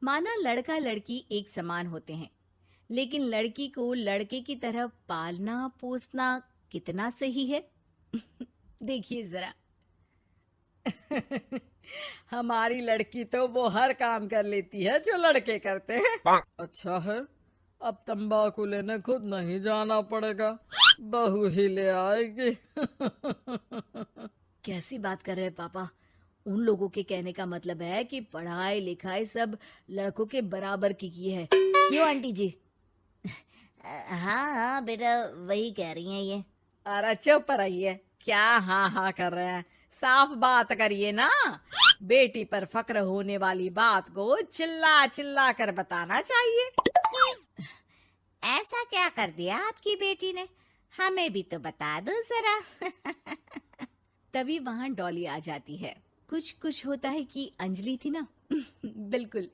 माना लड़का लड़की एक समान होते हैं, लेकिन लड़की को लड़के की तरह पालना पोसना कितना सही है? देखिए जरा। हमारी लड़की तो वो हर काम कर लेती है जो लड़के करते हैं। अच्छा है, अब तंबाकू लेने खुद नहीं जाना पड़ेगा, बहू ही ले आएगी। कैसी बात कर रहे हैं पापा? उन लोगों के कहने का मतलब है कि पढ़ाई लिखाई सब लड़कों के बराबर की है। क्यों आंटी जी? हाँ हाँ बेटा, वही कह रही हैं ये। अरे चुप रहिए, क्या हाँ हाँ कर रहे हैं, साफ बात करिए ना। बेटी पर फक्र होने वाली बात को चिल्ला चिल्ला कर बताना चाहिए। ऐसा क्या कर दिया आपकी बेटी ने? हमें भी तो बता दो जरा। तभी वहां डॉली आ जाती है। कुछ कुछ होता है कि अंजलि थी ना, बिल्कुल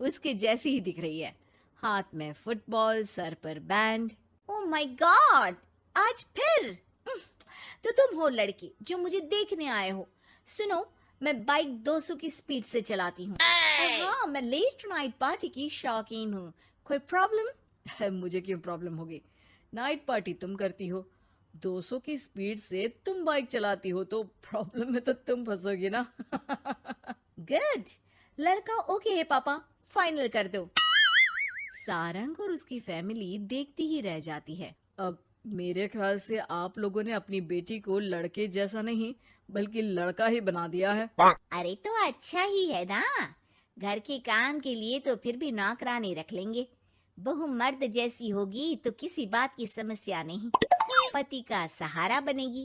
उसके जैसी ही दिख रही है। हाथ में फुटबॉल, सर पर बैंड। ओह माय गॉड, आज फिर? तो तुम हो लड़की जो मुझे देखने आए हो। सुनो, मैं बाइक 200 की स्पीड से चलाती हूँ। और हाँ, मैं लेट नाइट पार्टी की शौकीन हूँ। कोई प्रॉब्लम? मुझे क्यों प्रॉब्लम होगी? नाइट पार्टी तुम करती हो, 200 की स्पीड से तुम बाइक चलाती हो, तो प्रॉब्लम में तो तुम फंसोगी ना। गुड, लड़का ओके है पापा, फाइनल कर दो। सारंग और उसकी फैमिली देखती ही रह जाती है। अब मेरे ख्याल से आप लोगों ने अपनी बेटी को लड़के जैसा नहीं बल्कि लड़का ही बना दिया है। अरे तो अच्छा ही है ना, घर के काम के लिए तो फिर भी नौकरानी रख लेंगे। बहू मर्द जैसी होगी तो किसी बात की समस्या नहीं, पति का सहारा बनेगी।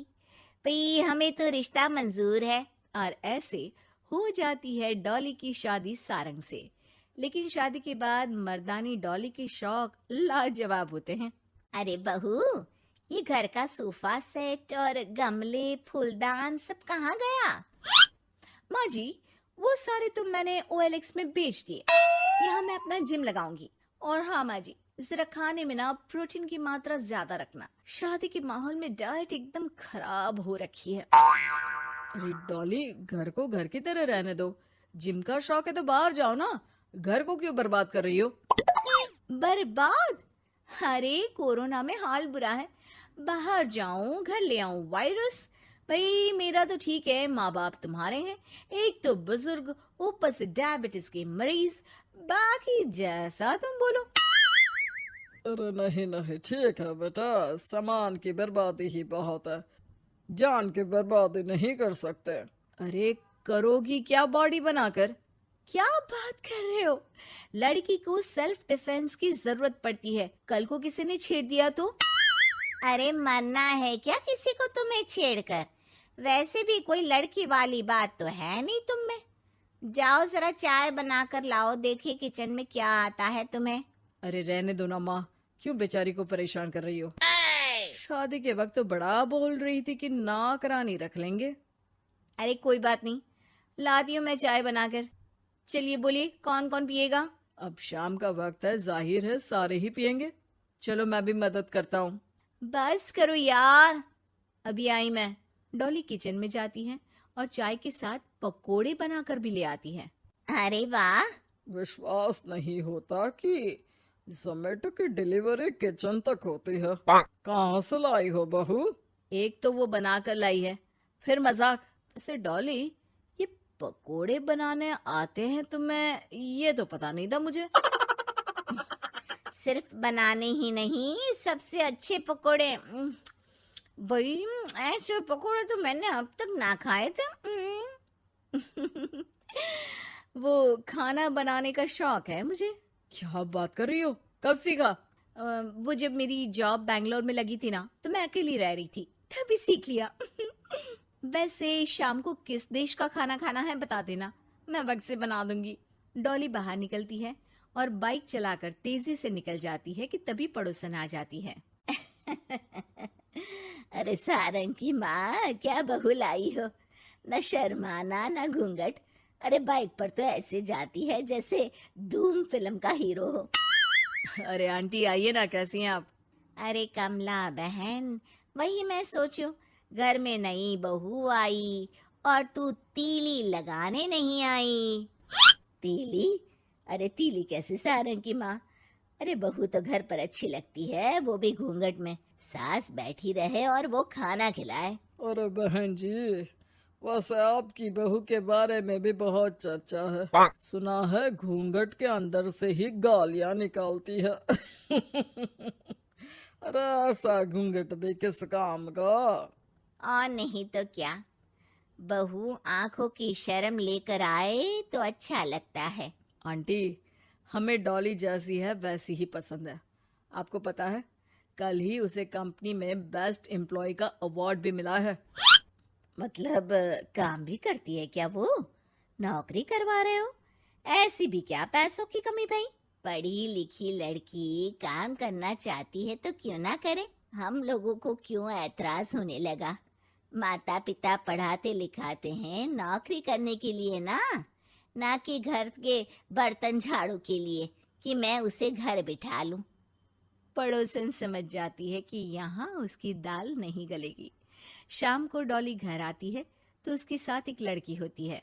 भाई हमें तो रिश्ता मंजूर है। और ऐसे हो जाती है डॉली की शादी सारंग से। लेकिन शादी के बाद मर्दानी डॉली के शौक लाजवाब होते हैं। अरे बहू, ये घर का सोफा सेट और गमले फूलदान सब कहाँ गया? माँ जी, वो सारे तो मैंने OLX में बेच दिए। यहाँ मैं अपना जिम लगाऊंगी। और हाँ माँ जी, जरा खाने में ना प्रोटीन की मात्रा ज्यादा रखना। शादी के माहौल में डाइट एकदम खराब हो रखी है। अरे डॉली, घर को घर की तरह रहने दो। जिम का शौक है तो बाहर जाओ ना, घर को क्यों बर्बाद कर रही हो? बर्बाद? अरे कोरोना में हाल बुरा है, बाहर जाऊं घर ले आऊं वायरस। भाई मेरा तो ठीक है, माँ बाप तुम्हारे हैं, एक तो बुजुर्ग, ऊपर से डायबिटीज के मरीज। बाकी जैसा तुम बोलो। अरे नहीं नहीं, ठीक है बेटा, सामान की बर्बादी ही बहुत है, जान की बर्बादी नहीं कर सकते। अरे करोगी क्या बॉडी बनाकर? क्या बात कर रहे हो? लड़की को सेल्फ डिफेंस की जरूरत पड़ती है, कल को किसी ने छेड़ दिया तो? अरे मरना है क्या किसी को तुम्हें छेड़कर? वैसे भी कोई लड़की वाली बात तो है नहीं तुम में। जाओ जरा चाय बनाकर लाओ, देखे किचन में क्या आता है तुम्हें। अरे रहने दो ना माँ, क्यों बेचारी को परेशान कर रही हो? शादी के वक्त तो बड़ा बोल रही थी कि नौकरानी रख लेंगे। अरे कोई बात नहीं, लाती हूँ मैं चाय बनाकर। चलिए बोलिए, कौन कौन पिएगा? अब शाम का वक्त है, जाहिर है सारे ही पियेंगे। चलो मैं भी मदद करता हूँ। बस करो यार, अभी आई मैं। डॉली किचन में जाती है और चाय के साथ पकोड़े बनाकर भी ले आती है। अरे वाह, विश्वास नहीं होता कि जोमेटो की डिलीवरी किचन तक होती है। कहाँ से लाई हो बहू? एक तो वो बनाकर लाई है, फिर मजाक। वैसे डॉली, ये पकोड़े बनाने आते हैं तुम्हें? ये तो पता नहीं था मुझे। सिर्फ बनाने ही नहीं, सबसे अच्छे पकोड़े। भाई ऐसे पकोड़े तो मैंने अब तक ना खाए थे। वो खाना बनाने का शौक है मुझे। क्या बात कर रही हो, कब सीखा? वो जब मेरी जॉब बैंगलोर में लगी थी ना, तो मैं अकेली रह रही थी, तभी सीख लिया। वैसे शाम को किस देश का खाना खाना है बता देना, मैं वक्त से बना दूंगी। डॉली बाहर निकलती है और बाइक चलाकर तेजी से निकल जाती है कि तभी पड़ोसन आ जाती है। अरे सारंग की माँ, क्या बहू लाई हो, न शर्माना न घूंघट। अरे बाइक पर तो ऐसे जाती है जैसे धूम फिल्म का हीरो हो। अरे आंटी आइए ना, कैसी हैं आप? अरे कमला बहन, वही मैं सोचूं, घर में नई बहू आई और तू तीली लगाने नहीं आई। तीली? अरे तीली कैसे सारंग की माँ। अरे बहू तो घर पर अच्छी लगती है, वो भी घूंघट में। सास बैठी रहे और वो खाना खिलाए। अरे बहन जी, वैसे आपकी बहू के बारे में भी बहुत चर्चा है। सुना है घूंघट के अंदर से ही गालियां निकालती है। अरे ऐसा घूंघट भी किस काम का। और नहीं तो क्या, बहू आंखों की शर्म लेकर आए तो अच्छा लगता है। आंटी, हमें डॉली जैसी है वैसी ही पसंद है। आपको पता है, कल ही उसे कंपनी में बेस्ट एम्प्लॉय का अवार्ड भी मिला है। मतलब काम भी करती है क्या वो? नौकरी करवा रहे हो? ऐसी भी क्या पैसों की कमी भाई? पढ़ी लिखी लड़की काम करना चाहती है तो क्यों ना करे। हम लोगों को क्यों ऐतराज होने लगा? माता पिता पढ़ाते लिखाते हैं नौकरी करने के लिए ना कि घर के बर्तन झाड़ू के लिए कि मैं उसे घर बिठा लूं। पड़ोसन समझ जाती है कि यहाँ उसकी दाल नहीं गलेगी। शाम को डॉली घर आती है तो उसके साथ एक लड़की होती है।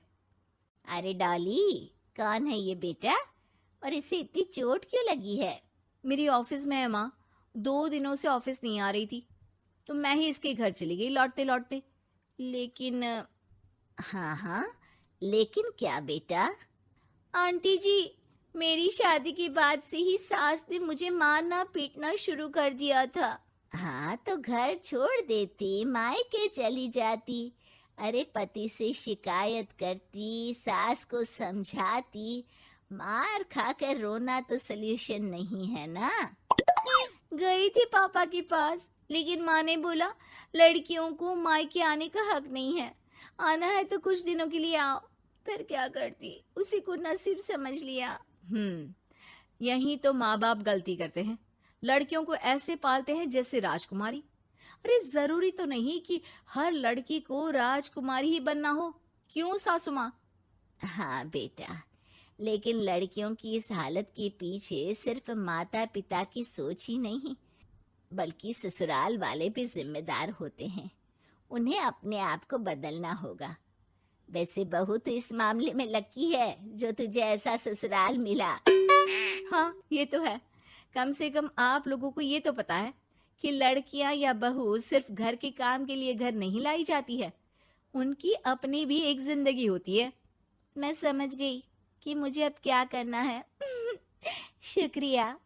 अरे डॉली, कौन है ये बेटा और इसे इतनी चोट क्यों लगी है? मेरी ऑफिस में है माँ, 2 दिनों से ऑफिस नहीं आ रही थी तो मैं ही इसके घर चली गई लौटते लौटते। लेकिन हाँ, लेकिन क्या बेटा? आंटी जी, मेरी शादी के बाद से ही सास ने मुझे मारना पीटना शुरू कर दिया था। हाँ तो घर छोड़ देती, मायके चली जाती। अरे पति से शिकायत करती, सास को समझाती। मार खाकर रोना तो सल्यूशन नहीं है ना। गई थी पापा के पास, लेकिन माँ ने बोला लड़कियों को मायके आने का हक नहीं है, आना है तो कुछ दिनों के लिए आओ। फिर क्या करती, उसी को नसीब समझ लिया। यही तो माँ बाप गलती करते हैं, लड़कियों को ऐसे पालते हैं जैसे राजकुमारी। अरे जरूरी तो नहीं कि हर लड़की को राजकुमारी ही बनना हो, क्यों सासू माँ? हाँ बेटा, लेकिन लड़कियों की इस हालत के पीछे सिर्फ माता पिता की सोच ही नहीं, बल्कि ससुराल वाले भी जिम्मेदार होते हैं। उन्हें अपने आप को बदलना होगा। वैसे बहू तो इस मामले में लकी है जो तुझे ऐसा ससुराल मिला। हाँ ये तो है, कम से कम आप लोगों को ये तो पता है कि लड़कियां या बहू सिर्फ घर के काम के लिए घर नहीं लाई जाती है, उनकी अपनी भी एक जिंदगी होती है। मैं समझ गई कि मुझे अब क्या करना है। शुक्रिया।